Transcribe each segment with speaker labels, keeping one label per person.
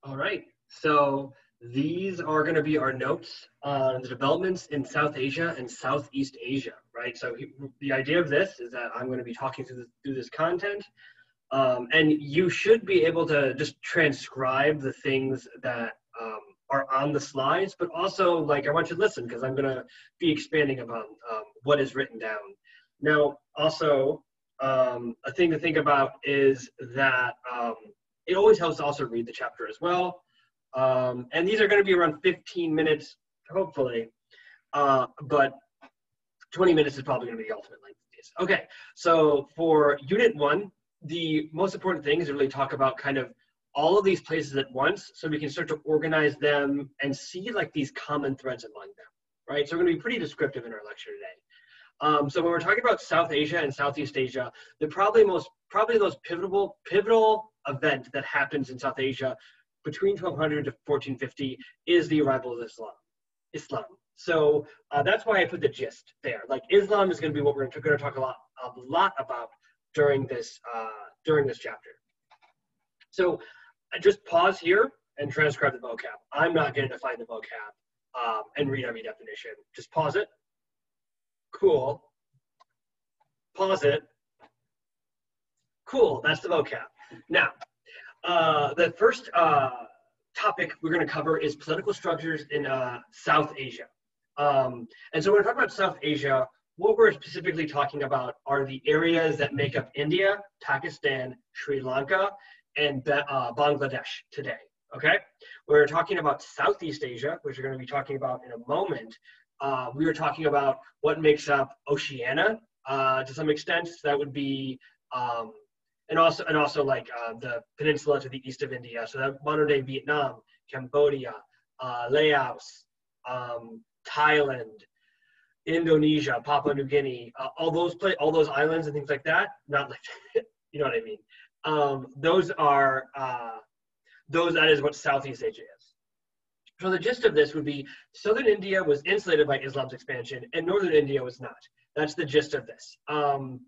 Speaker 1: All right. So these are going to be our notes on the developments in South Asia and Southeast Asia, right? So the idea of this is that I'm going to be talking through this content, and you should be able to just transcribe the things that are on the slides, but also like I want you to listen because I'm going to be expanding upon what is written down. Now, also, a thing to think about is that it always helps to also read the chapter as well. And these are going to be around 15 minutes, hopefully, but 20 minutes is probably going to be the ultimate length of these. Okay, so for Unit 1, the most important thing is to really talk about kind of all of these places at once so we can start to organize them and see like these common threads among them, right? So we're going to be pretty descriptive in our lecture today. So when we're talking about South Asia and Southeast Asia, the probably the most pivotal event that happens in South Asia between 1200 to 1450 is the arrival of Islam. So that's why I put the gist there. Like Islam is going to be what we're going to talk a lot about during this chapter. So I just pause here and transcribe the vocab. I'm not going to define the vocab and read every definition. Just pause it. Cool. Pause it. Cool. That's the vocab. Now, the first topic we're going to cover is political structures in South Asia. And so when we're talking about South Asia, what we're specifically talking about are the areas that make up India, Pakistan, Sri Lanka, and Bangladesh today. Okay? We're talking about Southeast Asia, which we're going to be talking about in a moment. We were talking about what makes up Oceania to some extent. So that would be, and also like the peninsula to the east of India. So that modern day Vietnam, Cambodia, Laos, Thailand, Indonesia, Papua New Guinea, all those islands and things like that. Not like you know what I mean. That is what Southeast Asia is. So the gist of this would be southern India was insulated by Islam's expansion and northern India was not. That's the gist of this. And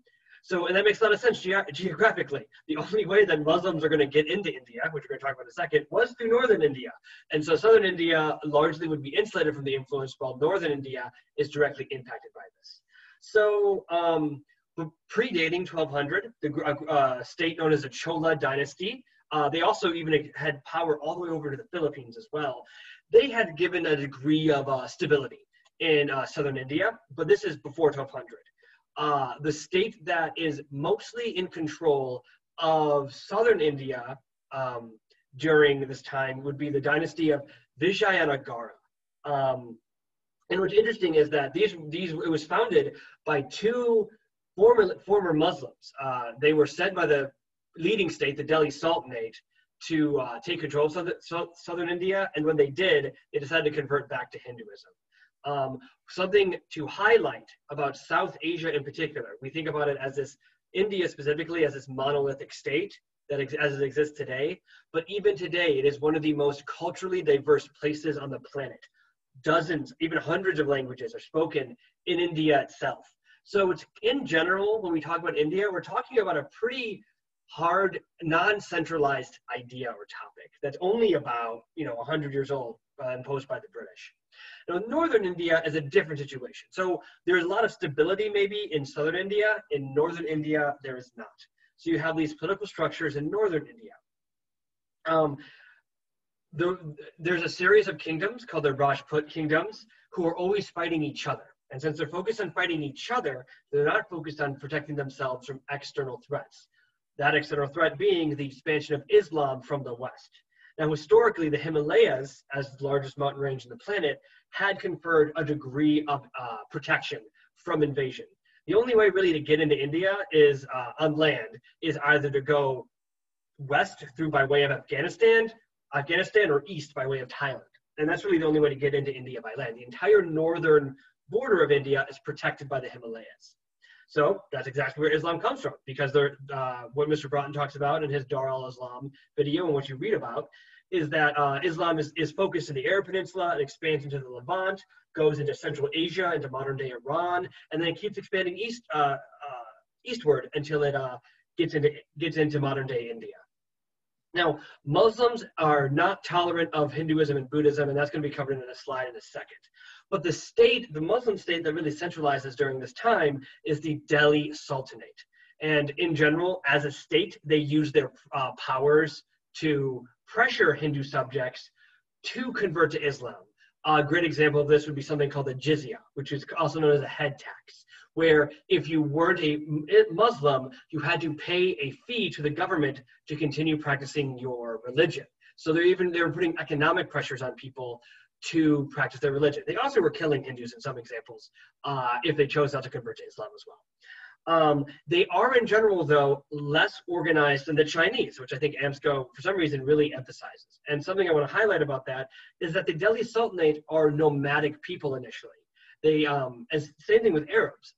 Speaker 1: that makes a lot of sense geographically. The only way that Muslims are going to get into India, which we're going to talk about in a second, was through northern India. And so southern India largely would be insulated from the influence, while northern India is directly impacted by this. So predating 1200, the state known as the Chola dynasty, they also even had power all the way over to the Philippines as well. They had given a degree of stability in southern India, but this is before 1200. The state that is mostly in control of southern India during this time would be the dynasty of Vijayanagara. And what's interesting is that it was founded by two former Muslims. They were sent by the leading state, the Delhi Sultanate, to take control of southern India. And when they did, they decided to convert back to Hinduism. Something to highlight about South Asia in particular, we think about it as this, India specifically as this monolithic state that as it exists today. But even today, it is one of the most culturally diverse places on the planet. Dozens, even hundreds of languages are spoken in India itself. So it's in general, when we talk about India, we're talking about a pretty hard, non-centralized idea or topic that's only about 100 years old, imposed by the British. Now, northern India is a different situation. So there's a lot of stability maybe in southern India. In northern India, there is not. So you have these political structures in northern India. There's a series of kingdoms called the Rajput kingdoms who are always fighting each other. And since they're focused on fighting each other, they're not focused on protecting themselves from external threats. That external threat being the expansion of Islam from the West. Now, historically, the Himalayas, as the largest mountain range on the planet, had conferred a degree of protection from invasion. The only way really to get into India is on land is either to go west through by way of Afghanistan, or east by way of Thailand. And that's really the only way to get into India by land. The entire northern border of India is protected by the Himalayas. So that's exactly where Islam comes from, because what Mr. Broughton talks about in his Dar al-Islam video and what you read about is that Islam is focused in the Arab Peninsula, it expands into the Levant, goes into Central Asia, into modern-day Iran, and then it keeps expanding eastward until it gets into modern-day India. Now, Muslims are not tolerant of Hinduism and Buddhism, and that's going to be covered in a slide in a second. But the state, the Muslim state that really centralizes during this time is the Delhi Sultanate. And in general, as a state, they use their powers to pressure Hindu subjects to convert to Islam. A great example of this would be something called the jizya, which is also known as a head tax, where if you weren't a Muslim, you had to pay a fee to the government to continue practicing your religion. So they were putting economic pressures on people to practice their religion. They also were killing Hindus in some examples if they chose not to convert to Islam as well. They are in general, though, less organized than the Chinese, which I think AMSCO, for some reason, really emphasizes. And something I want to highlight about that is that the Delhi Sultanate are nomadic people initially. They, same thing with Arabs,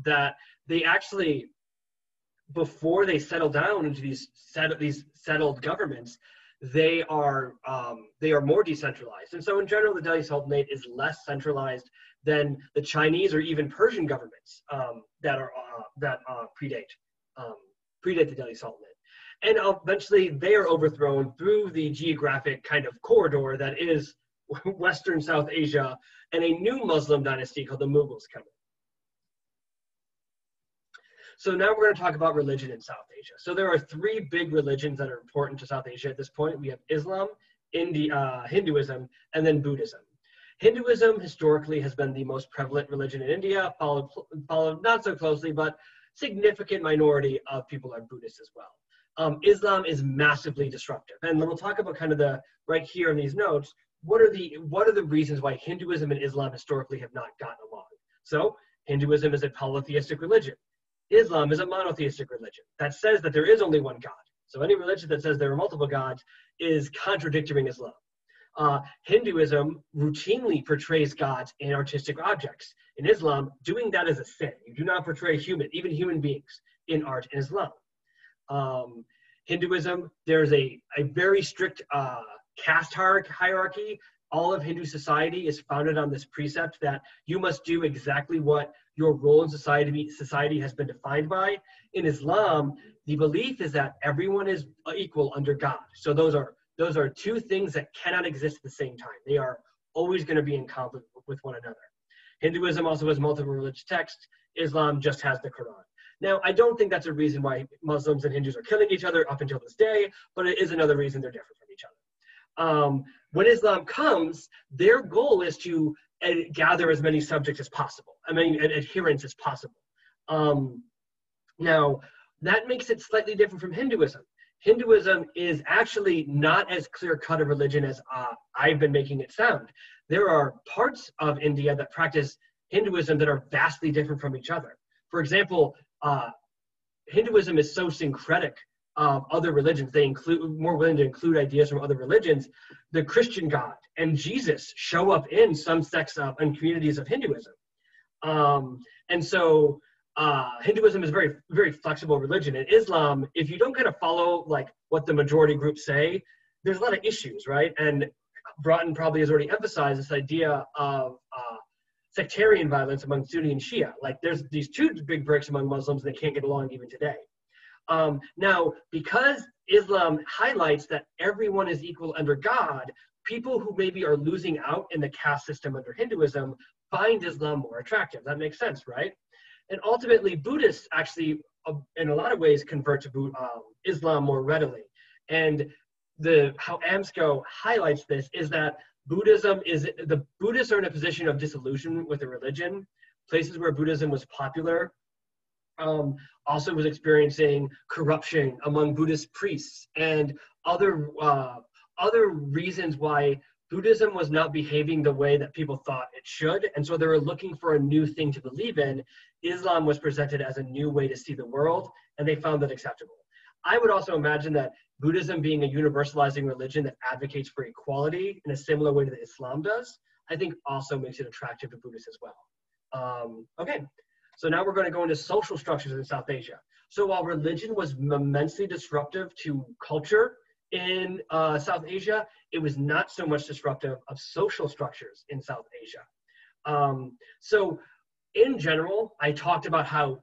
Speaker 1: that they actually, before they settle down into these settled governments, they are more decentralized. And so in general, the Delhi Sultanate is less centralized than the Chinese or even Persian governments that predate the Delhi Sultanate. And eventually they are overthrown through the geographic kind of corridor that is Western South Asia, and a new Muslim dynasty called the Mughals come in. So now we're going to talk about religion in South Asia. So there are three big religions that are important to South Asia at this point. We have Islam, Hinduism, and then Buddhism. Hinduism historically has been the most prevalent religion in India, followed not so closely, but significant minority of people are Buddhists as well. Islam is massively disruptive. And we'll talk about kind of right here in these notes, what are the reasons why Hinduism and Islam historically have not gotten along? So Hinduism is a polytheistic religion. Islam is a monotheistic religion that says that there is only one God. So any religion that says there are multiple gods is contradicting Islam. Hinduism routinely portrays gods in artistic objects. In Islam, doing that is a sin. You do not portray even human beings in art in Islam. Hinduism, there's a very strict caste hierarchy. All of Hindu society is founded on this precept that you must do exactly what your role in society has been defined by. In Islam, the belief is that everyone is equal under God. So those are two things that cannot exist at the same time. They are always going to be in conflict with one another. Hinduism also has multiple religious texts. Islam just has the Quran. Now, I don't think that's a reason why Muslims and Hindus are killing each other up until this day, but it is another reason they're different from each other. When Islam comes, their goal is to gather as many subjects as possible, adherents as possible. Now, that makes it slightly different from Hinduism. Hinduism is actually not as clear-cut a religion as I've been making it sound. There are parts of India that practice Hinduism that are vastly different from each other. For example, Hinduism is so syncretic of other religions. They more willing to include ideas from other religions. The Christian God and Jesus show up in some sects and communities of Hinduism. And so Hinduism is a very, very flexible religion. In Islam, if you don't kind of follow like what the majority groups say, there's a lot of issues, right? And Broughton probably has already emphasized this idea of sectarian violence among Sunni and Shia. Like there's these two big breaks among Muslims and they can't get along even today. Now, because Islam highlights that everyone is equal under God, people who maybe are losing out in the caste system under Hinduism find Islam more attractive. That makes sense, right? And ultimately, Buddhists actually, in a lot of ways, convert to Islam more readily. And how AMSCO highlights this is that the Buddhists are in a position of disillusion with the religion. Places where Buddhism was popular also was experiencing corruption among Buddhist priests and other reasons why Buddhism was not behaving the way that people thought it should. And so they were looking for a new thing to believe in. Islam was presented as a new way to see the world, and they found that acceptable. I would also imagine that Buddhism being a universalizing religion that advocates for equality in a similar way that Islam does, I think also makes it attractive to Buddhists as well. Okay, so now we're going to go into social structures in South Asia. So while religion was immensely disruptive to culture in South Asia, it was not so much disruptive of social structures in South Asia. So in general, I talked about how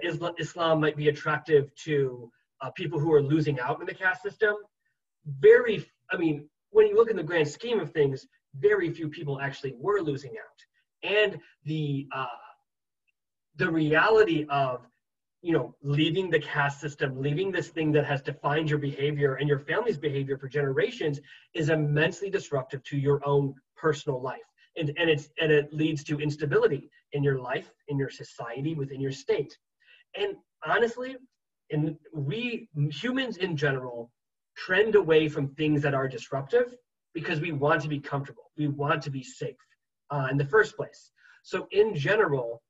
Speaker 1: Islam might be attractive to people who are losing out in the caste system. I mean, when you look in the grand scheme of things, very few people actually were losing out. And the reality of, you know, leaving the caste system, leaving this thing that has defined your behavior and your family's behavior for generations is immensely disruptive to your own personal life. And it leads to instability in your life, in your society, within your state. And honestly, we humans in general trend away from things that are disruptive because we want to be comfortable. We want to be safe in the first place. So in general,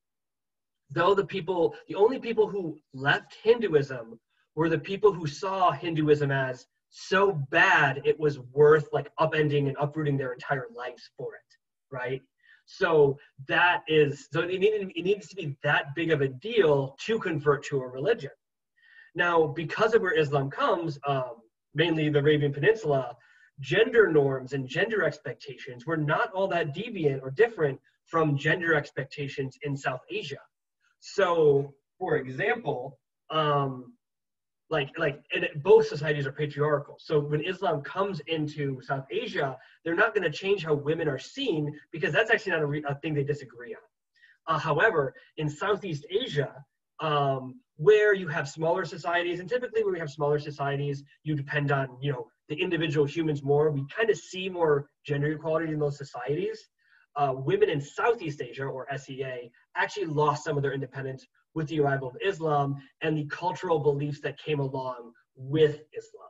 Speaker 1: though the only people who left Hinduism were the people who saw Hinduism as so bad it was worth like upending and uprooting their entire lives for it, right? So it needs to be that big of a deal to convert to a religion. Now, because of where Islam comes, mainly the Arabian Peninsula, gender norms and gender expectations were not all that deviant or different from gender expectations in South Asia. So, for example, both societies are patriarchal. So when Islam comes into South Asia, they're not going to change how women are seen because that's actually not a thing they disagree on. However, in Southeast Asia, where you have smaller societies, and typically when we have smaller societies, you depend on, you know, the individual humans more. We kind of see more gender equality in those societies. Women in Southeast Asia, or SEA, actually lost some of their independence with the arrival of Islam and the cultural beliefs that came along with Islam.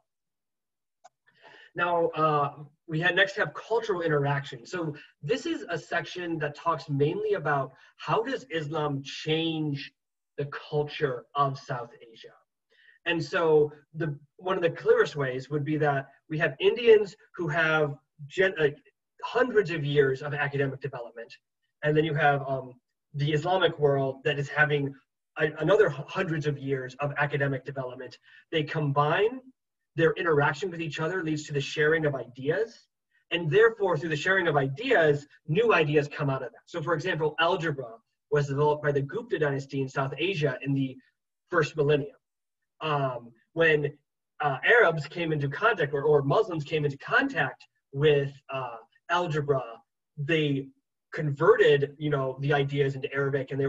Speaker 1: Now, we next have cultural interaction. So this is a section that talks mainly about how does Islam change the culture of South Asia. And so one of the clearest ways would be that we have Indians who have hundreds of years of academic development, and then you have the Islamic world that is having another hundreds of years of academic development. They combine, their interaction with each other leads to the sharing of ideas, and therefore through the sharing of ideas, new ideas come out of that. So for example, algebra was developed by the Gupta dynasty in South Asia in the first millennium. When Arabs came into contact, or Muslims came into contact with algebra, they converted, you know, the ideas into Arabic and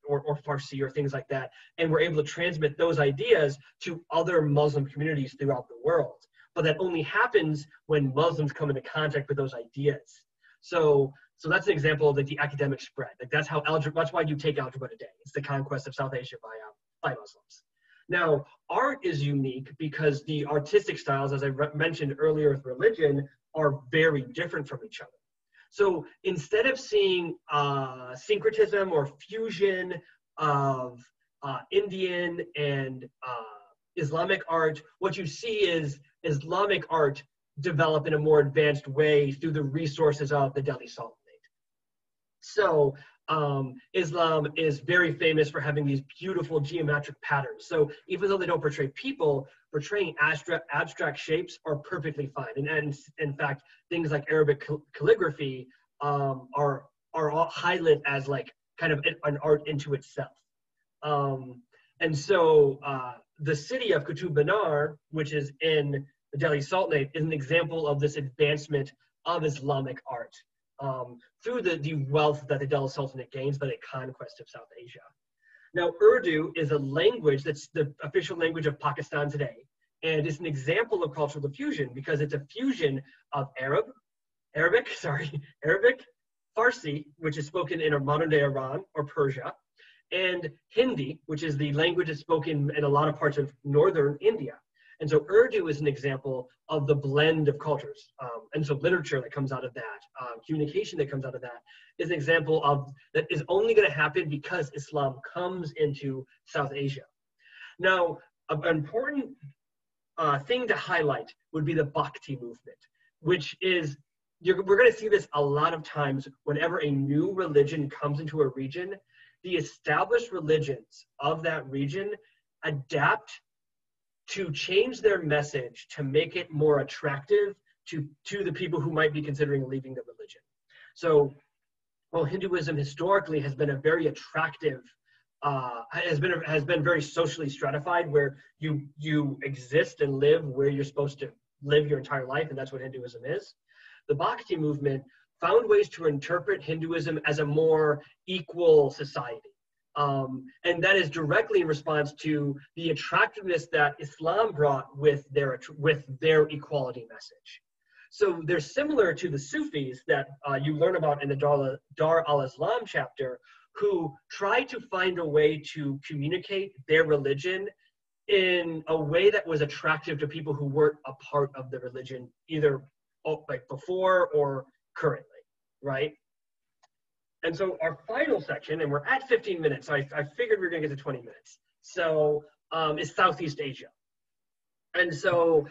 Speaker 1: or Farsi or things like that, and were able to transmit those ideas to other Muslim communities throughout the world. But that only happens when Muslims come into contact with those ideas. So that's an example of like the academic spread. Like that's how that's why you take algebra today. It's the conquest of South Asia by Muslims. Now, art is unique because the artistic styles, as I mentioned earlier with religion, are very different from each other. So instead of seeing syncretism or fusion of Indian and Islamic art, what you see is Islamic art develop in a more advanced way through the resources of the Delhi Sultanate. So Islam is very famous for having these beautiful geometric patterns. So even though they don't portray people, portraying abstract shapes are perfectly fine. And in fact, things like Arabic calligraphy are all highlighted as like kind of an art into itself. And so the city of Qutub Minar, which is in the Delhi Sultanate, is an example of this advancement of Islamic art through the wealth that the Delhi Sultanate gains by the conquest of South Asia. Now, Urdu is a language that's the official language of Pakistan today, and it's an example of cultural diffusion because it's a fusion of Arabic, Farsi, which is spoken in modern-day Iran or Persia, and Hindi, which is the language that's spoken in a lot of parts of northern India. And so Urdu is an example of the blend of cultures. And so literature that comes out of that, communication that comes out of that, is an example of that is only going to happen because Islam comes into South Asia. Now, an important thing to highlight would be the Bhakti movement, which is, we're going to see this a lot of times whenever a new religion comes into a region. The established religions of that region adapt to change their message to make it more attractive to the people who might be considering leaving the religion. So, well, Hinduism historically has been a very attractive, has been very socially stratified, where you exist and live where you're supposed to live your entire life, and that's what Hinduism is. The Bhakti movement found ways to interpret Hinduism as a more equal society. And that is directly in response to the attractiveness that Islam brought with their equality message. So they're similar to the Sufis that you learn about in the Dar al-Islam chapter, who try to find a way to communicate their religion in a way that was attractive to people who weren't a part of the religion, either like before or currently, right? And so our final section, and we're at 15 minutes, so I figured we were gonna get to 20 minutes. So is Southeast Asia. And so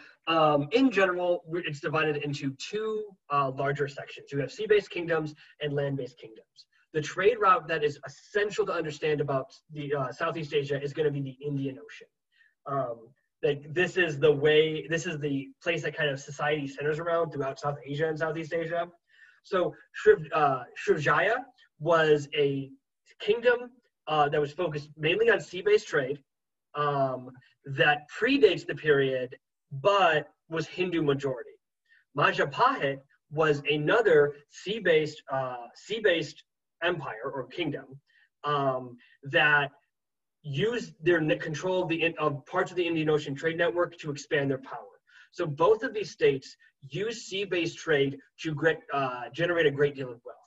Speaker 1: in general, it's divided into two larger sections. You have sea-based kingdoms and land-based kingdoms. The trade route that is essential to understand about the Southeast Asia is gonna be the Indian Ocean. Like this is the place that kind of society centers around throughout South Asia and Southeast Asia. So Srivijaya was a kingdom that was focused mainly on sea-based trade that predates the period, but was Hindu majority. Majapahit was another sea-based empire or kingdom that used their control of parts of the Indian Ocean trade network to expand their power. So both of these states use sea-based trade to generate a great deal of wealth.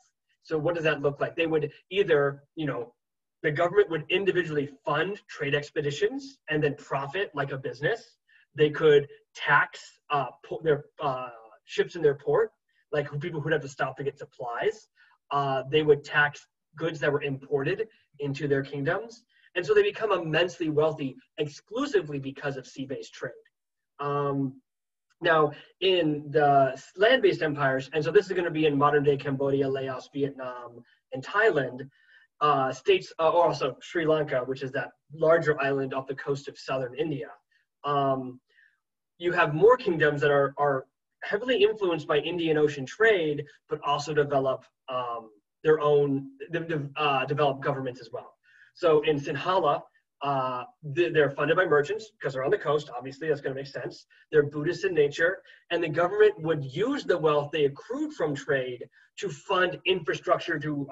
Speaker 1: So what does that look like? They would either, the government would individually fund trade expeditions and then profit like a business. They could tax their ships in their port, like people who'd have to stop to get supplies. They would tax goods that were imported into their kingdoms. And so they become immensely wealthy exclusively because of sea-based trade. Now, in the land-based empires, and so this is going to be in modern-day Cambodia, Laos, Vietnam, and Thailand, states, or also Sri Lanka, which is that larger island off the coast of southern India. You have more kingdoms that are heavily influenced by Indian Ocean trade, but also develop their own, develop governments as well. So in Sinhala, they're funded by merchants because they're on the coast. Obviously, that's going to make sense. They're Buddhist in nature, and the government would use the wealth they accrued from trade to fund infrastructure to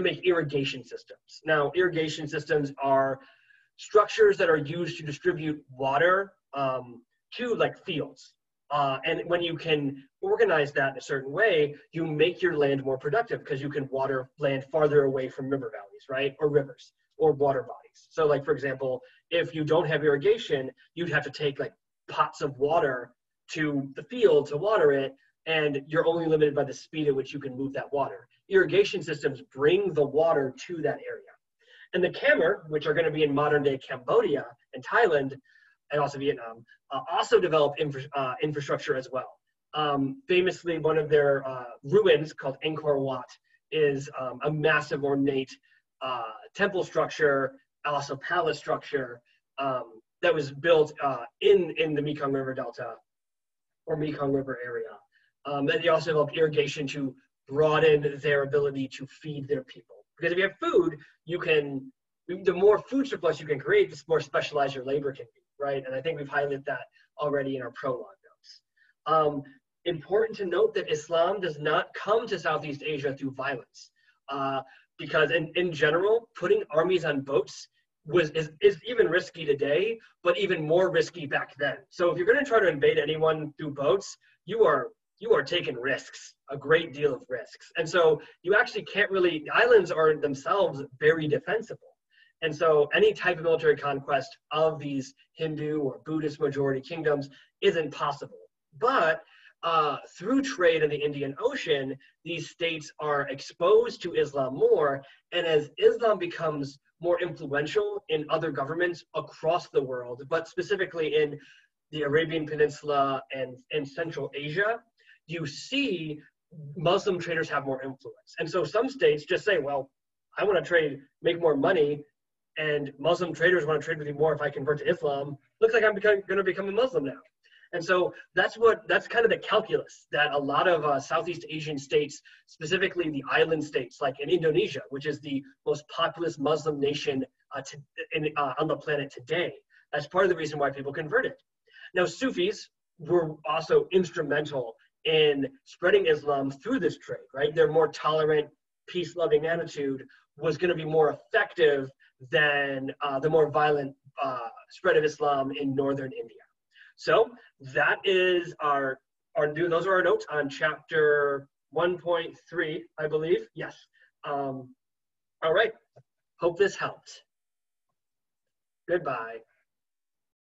Speaker 1: make irrigation systems. Now, irrigation systems are structures that are used to distribute water to like fields. And when you can organize that in a certain way, you make your land more productive because you can water land farther away from river valleys, right? Or rivers or water bodies. So like, for example, if you don't have irrigation, you'd have to take like pots of water to the field to water it, and you're only limited by the speed at which you can move that water. Irrigation systems bring the water to that area. And the Khmer, which are going to be in modern day Cambodia and Thailand, and also Vietnam, also develop infrastructure as well. Famously, one of their ruins called Angkor Wat is a massive ornate temple structure, also palace structure that was built in the Mekong River Delta or Mekong River area. And they also developed irrigation to broaden their ability to feed their people. Because if you have food, the more food surplus you can create, the more specialized your labor can be, right? And I think we've highlighted that already in our prologue notes. Important to note that Islam does not come to Southeast Asia through violence. Because in general, putting armies on boats is even risky today, but even more risky back then. So if you're going to try to invade anyone through boats, you are taking risks, a great deal of risks. And so you actually can't really, the islands are themselves very defensible. And so any type of military conquest of these Hindu or Buddhist majority kingdoms isn't possible. But through trade in the Indian Ocean, these states are exposed to Islam more. And as Islam becomes more influential in other governments across the world, but specifically in the Arabian Peninsula and Central Asia, you see Muslim traders have more influence. And so some states just say, well, I want to trade, make more money, and Muslim traders want to trade with me more if I convert to Islam. Looks like I'm going to become a Muslim now. And so that's kind of the calculus that a lot of Southeast Asian states, specifically the island states, like in Indonesia, which is the most populous Muslim nation on the planet today. That's part of the reason why people converted. Now, Sufis, were also instrumental in spreading Islam through this trade, right? Their more tolerant, peace-loving attitude was going to be more effective than the more violent spread of Islam in northern India. So that is those are our notes on chapter 1.3, I believe. Yes. All right. Hope this helped. Goodbye.